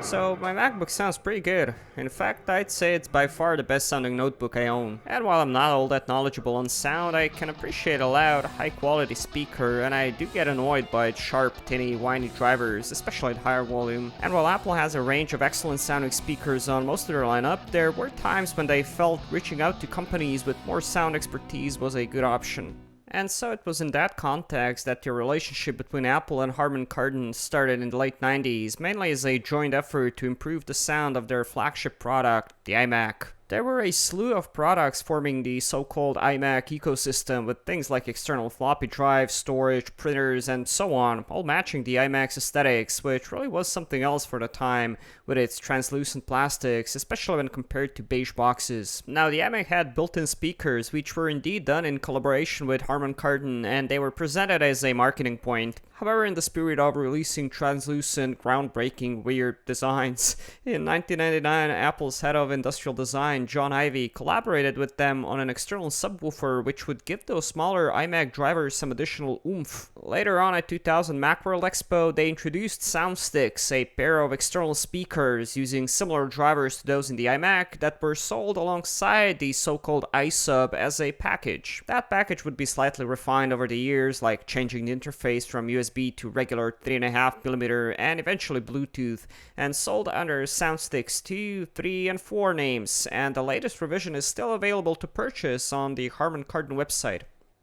So my MacBook sounds pretty good. In fact, I'd say it's by far the best sounding notebook I own. And while I'm not all that knowledgeable on sound, I can appreciate a loud, high quality speaker, and I do get annoyed by its sharp, tinny, whiny drivers, especially at higher volume. And while Apple has a range of excellent sounding speakers on most of their lineup, there were times when they felt reaching out to companies with more sound expertise was a good option. And so it was in that context that the relationship between Apple and Harman Kardon started in the late 90s, mainly as a joint effort to improve the sound of their flagship product, the iMac. There were a slew of products forming the so-called iMac ecosystem with things like external floppy drives, storage, printers, and so on, all matching the iMac's aesthetics, which really was something else for the time with its translucent plastics, especially when compared to beige boxes. Now, the iMac had built-in speakers, which were indeed done in collaboration with Harman Kardon, and they were presented as a marketing point. However, in the spirit of releasing translucent, groundbreaking, weird designs, in 1999, Apple's head of industrial design, John Ivey, collaborated with them on an external subwoofer which would give those smaller iMac drivers some additional oomph. Later on at 2000 Macworld Expo, they introduced Soundsticks, a pair of external speakers using similar drivers to those in the iMac that were sold alongside the so-called iSub as a package. That package would be slightly refined over the years, like changing the interface from USB to regular 3.5mm and eventually Bluetooth, and sold under Soundsticks 2, 3, and 4 names, and the latest revision is still available to purchase on the Harman Kardon website.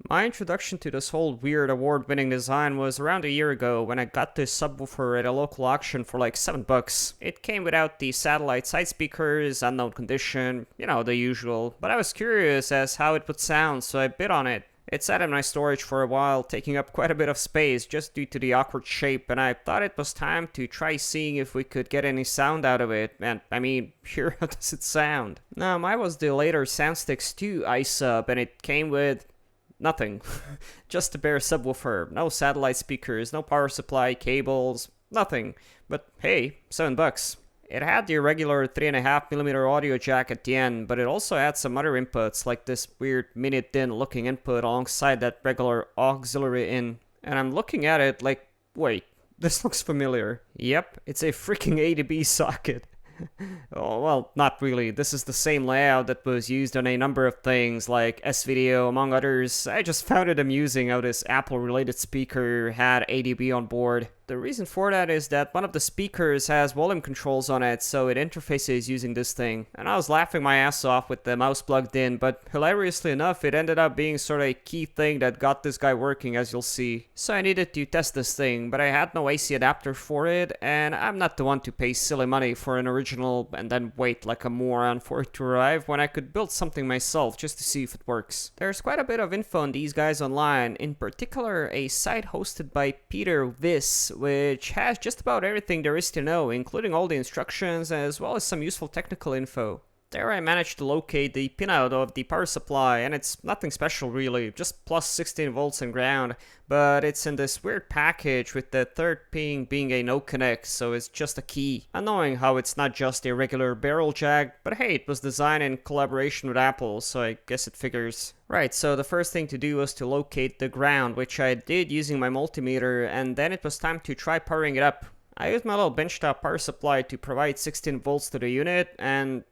My introduction to this whole weird award-winning design was around a year ago when I got this subwoofer at a local auction for like $7. It came without the satellite side speakers, unknown condition, the usual, but I was curious as how it would sound, so I bid on it. It sat in my storage for a while, taking up quite a bit of space just due to the awkward shape, and I thought it was time to try seeing if we could get any sound out of it, and here how does it sound? Now, mine was the later Soundsticks 2 iSub, and it came with nothing. Just a bare subwoofer, no satellite speakers, no power supply, cables, nothing. But hey, $7. It had the irregular 3.5mm audio jack at the end, but it also had some other inputs, like this weird mini-DIN looking input alongside that regular auxiliary in. And I'm looking at it like, wait, this looks familiar. Yep, it's a freaking A-to-B socket. Oh, well, not really. This is the same layout that was used on a number of things, like S-Video, among others. I just found it amusing how this Apple-related speaker had ADB on board. The reason for that is that one of the speakers has volume controls on it, so it interfaces using this thing. And I was laughing my ass off with the mouse plugged in, but hilariously enough, it ended up being sort of a key thing that got this guy working, as you'll see. So I needed to test this thing, but I had no AC adapter for it, and I'm not the one to pay silly money for an original and then wait like a moron for it to arrive when I could build something myself just to see if it works. There's quite a bit of info on these guys online, in particular a site hosted by Peter Viss, which has just about everything there is to know, including all the instructions as well as some useful technical info. There I managed to locate the pinout of the power supply, and it's nothing special really, just plus 16 volts and ground, but it's in this weird package with the third pin being a no connect, so it's just a key. Annoying how it's not just a regular barrel jack, but hey, it was designed in collaboration with Apple, so I guess it figures. Right, so the first thing to do was to locate the ground, which I did using my multimeter, and then it was time to try powering it up. I used my little benchtop power supply to provide 16 volts to the unit, and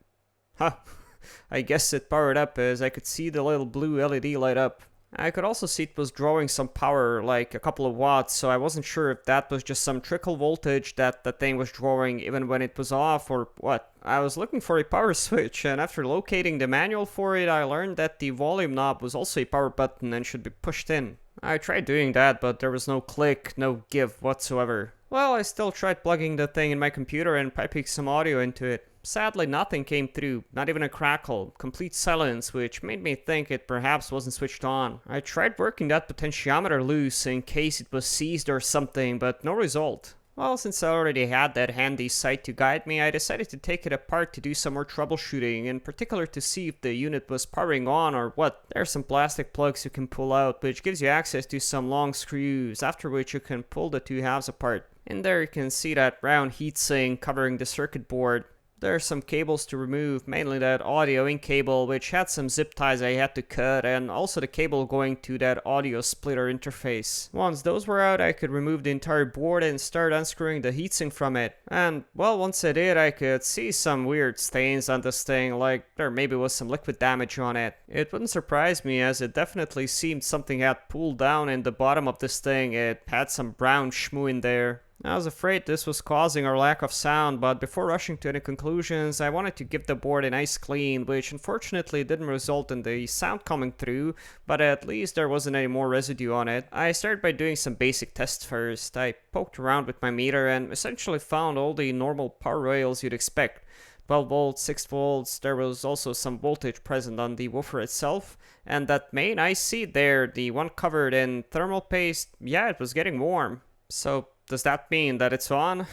I guess it powered up as I could see the little blue LED light up. I could also see it was drawing some power, like a couple of watts, so I wasn't sure if that was just some trickle voltage that the thing was drawing even when it was off or what. I was looking for a power switch, and after locating the manual for it, I learned that the volume knob was also a power button and should be pushed in. I tried doing that, but there was no click, no give whatsoever. Well, I still tried plugging the thing in my computer and piping some audio into it. Sadly, nothing came through, not even a crackle, complete silence, which made me think it perhaps wasn't switched on. I tried working that potentiometer loose in case it was seized or something, but no result. Well, since I already had that handy site to guide me, I decided to take it apart to do some more troubleshooting, in particular to see if the unit was powering on or what. There are some plastic plugs you can pull out, which gives you access to some long screws, after which you can pull the two halves apart. In there you can see that round heatsink covering the circuit board. There are some cables to remove, mainly that audio in cable, which had some zip ties I had to cut, and also the cable going to that audio splitter interface. Once those were out, I could remove the entire board and start unscrewing the heatsink from it. And, well, once I did, I could see some weird stains on this thing, like there maybe was some liquid damage on it. It wouldn't surprise me, as it definitely seemed something had pulled down in the bottom of this thing. It had some brown schmoo in there. I was afraid this was causing our lack of sound, but before rushing to any conclusions, I wanted to give the board a nice clean, which unfortunately didn't result in the sound coming through, but at least there wasn't any more residue on it. I started by doing some basic tests first. I poked around with my meter and essentially found all the normal power rails you'd expect. 12 volts, 6 volts, there was also some voltage present on the woofer itself, and that main IC there, the one covered in thermal paste, yeah, it was getting warm. So does that mean that it's on?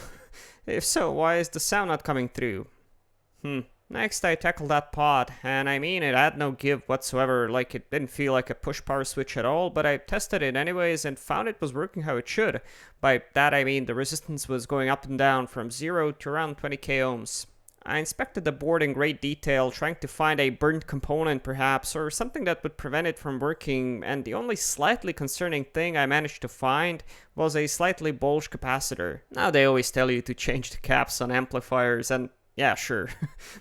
If so, why is the sound not coming through? Next I tackled that pod, and I mean it had no give whatsoever, like it didn't feel like a push power switch at all, but I tested it anyways and found it was working how it should. By that I mean the resistance was going up and down from 0 to around 20k ohms. I inspected the board in great detail, trying to find a burnt component perhaps, or something that would prevent it from working, and the only slightly concerning thing I managed to find was a slightly bulged capacitor. Now they always tell you to change the caps on amplifiers, and yeah, sure.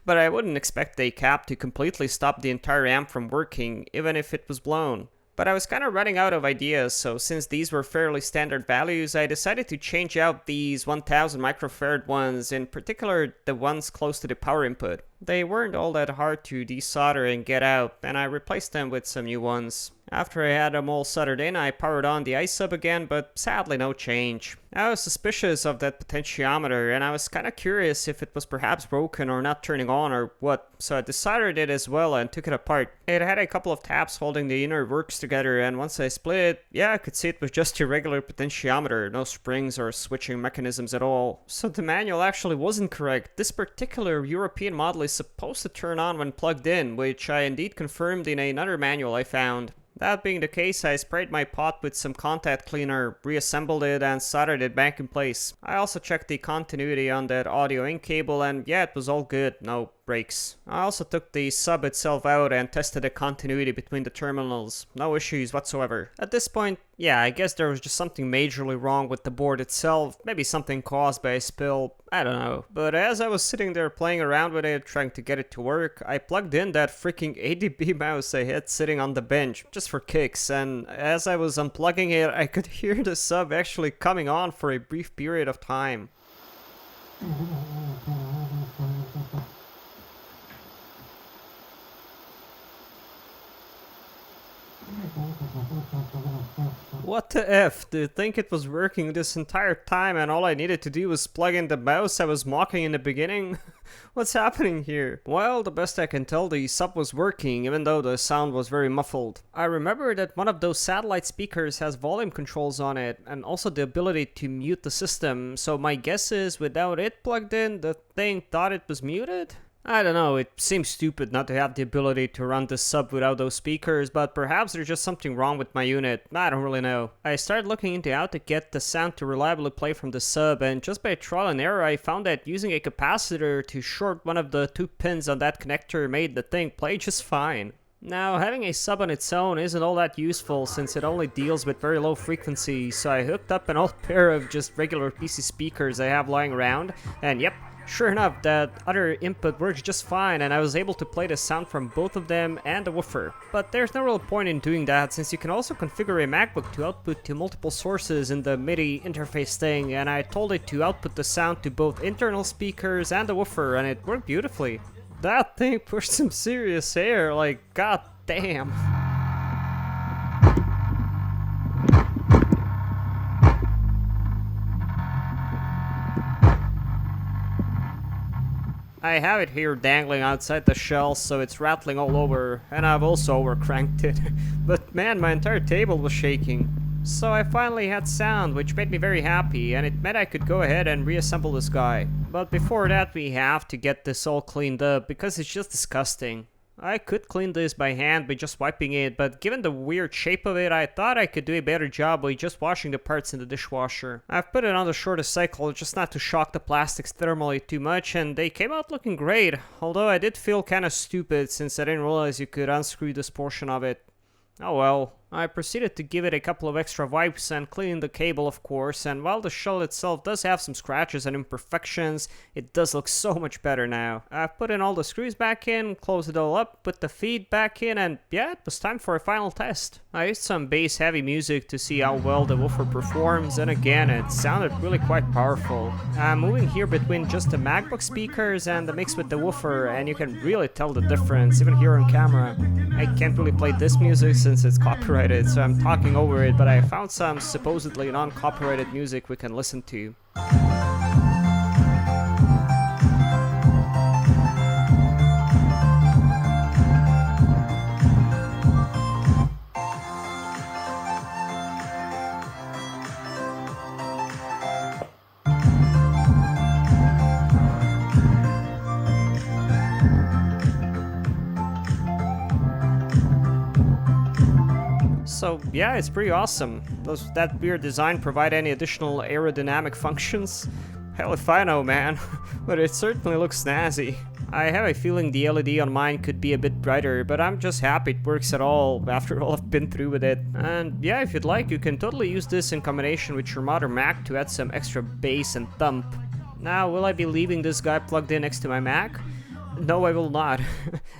But I wouldn't expect a cap to completely stop the entire amp from working, even if it was blown. But I was kind of running out of ideas, so since these were fairly standard values, I decided to change out these 1000 microfarad ones, in particular the ones close to the power input. They weren't all that hard to desolder and get out, and I replaced them with some new ones. After I had them all soldered in, I powered on the iSub again, but sadly no change. I was suspicious of that potentiometer, and I was kinda curious if it was perhaps broken or not turning on or what, so I desoldered it as well and took it apart. It had a couple of tabs holding the inner works together, and once I split it, yeah, I could see it was just a regular potentiometer, no springs or switching mechanisms at all. So the manual actually wasn't correct. This particular European model is supposed to turn on when plugged in, which I indeed confirmed in another manual I found. That being the case, I sprayed my pot with some contact cleaner, reassembled it, and soldered it back in place. I also checked the continuity on that audio in cable, and yeah, it was all good, no breaks. I also took the sub itself out and tested the continuity between the terminals. No issues whatsoever. At this point, yeah, I guess there was just something majorly wrong with the board itself, maybe something caused by a spill, I don't know. But as I was sitting there playing around with it, trying to get it to work, I plugged in that freaking ADB mouse I had sitting on the bench, just for kicks, and as I was unplugging it, I could hear the sub actually coming on for a brief period of time. What the F? Do you think it was working this entire time and all I needed to do was plug in the mouse I was mocking in the beginning? What's happening here? Well, the best I can tell, the sub was working, even though the sound was very muffled. I remember that one of those satellite speakers has volume controls on it, and also the ability to mute the system, so my guess is without it plugged in, the thing thought it was muted? I don't know, it seems stupid not to have the ability to run this sub without those speakers, but perhaps there's just something wrong with my unit, I don't really know. I started looking into how to get the sound to reliably play from the sub, and just by trial and error I found that using a capacitor to short one of the 2 pins on that connector made the thing play just fine. Now, having a sub on its own isn't all that useful since it only deals with very low frequencies, so I hooked up an old pair of just regular PC speakers I have lying around, and yep, sure enough, that other input works just fine, and I was able to play the sound from both of them and the woofer. But there's no real point in doing that, since you can also configure a MacBook to output to multiple sources in the MIDI interface thing, and I told it to output the sound to both internal speakers and the woofer, and it worked beautifully. That thing pushed some serious air, like, god damn. I have it here dangling outside the shell, so it's rattling all over, and I've also overcranked it. But man, my entire table was shaking. So I finally had sound, which made me very happy, and it meant I could go ahead and reassemble this guy. But before that, we have to get this all cleaned up, because it's just disgusting. I could clean this by hand by just wiping it, but given the weird shape of it, I thought I could do a better job by just washing the parts in the dishwasher. I've put it on the shortest cycle just not to shock the plastics thermally too much, and they came out looking great, although I did feel kinda stupid since I didn't realize you could unscrew this portion of it. Oh well. I proceeded to give it a couple of extra wipes and clean the cable, of course, and while the shell itself does have some scratches and imperfections, it does look so much better now. I've put in all the screws back in, closed it all up, put the feed back in, and yeah, it was time for a final test. I used some bass-heavy music to see how well the woofer performs, and again, it sounded really quite powerful. I'm moving here between just the MacBook speakers and the mix with the woofer, and you can really tell the difference, even here on camera. I can't really play this music since it's copyrighted, so I'm talking over it, but I found some supposedly non-copyrighted music we can listen to. So yeah, it's pretty awesome. Does that weird design provide any additional aerodynamic functions? Hell if I know, man, but it certainly looks snazzy. I have a feeling the LED on mine could be a bit brighter, but I'm just happy it works at all after all I've been through with it. And yeah, if you'd like, you can totally use this in combination with your modern Mac to add some extra bass and thump. Now, will I be leaving this guy plugged in next to my Mac? No, I will not.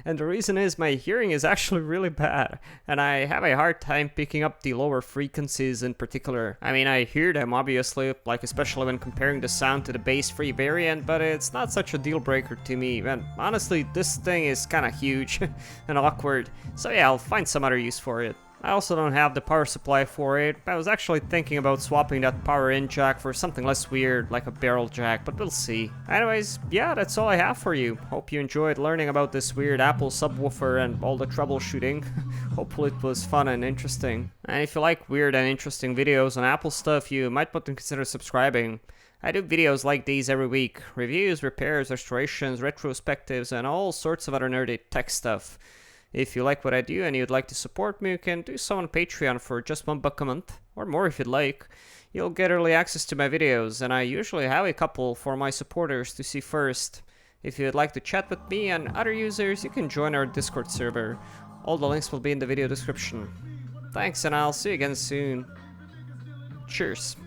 And the reason is my hearing is actually really bad, and I have a hard time picking up the lower frequencies in particular. I mean, I hear them obviously, like especially when comparing the sound to the bass-free variant, but it's not such a deal breaker to me. And honestly, this thing is kinda huge and awkward, so yeah, I'll find some other use for it. I also don't have the power supply for it. I was actually thinking about swapping that power in jack for something less weird, like a barrel jack, but we'll see. Anyways, yeah, that's all I have for you. Hope you enjoyed learning about this weird Apple subwoofer and all the troubleshooting. Hopefully it was fun and interesting. And if you like weird and interesting videos on Apple stuff, you might want to consider subscribing. I do videos like these every week. Reviews, repairs, restorations, retrospectives, and all sorts of other nerdy tech stuff. If you like what I do and you'd like to support me, you can do so on Patreon for just $1 a month, or more if you'd like. You'll get early access to my videos, and I usually have a couple for my supporters to see first. If you'd like to chat with me and other users, you can join our Discord server. All the links will be in the video description. Thanks, and I'll see you again soon. Cheers.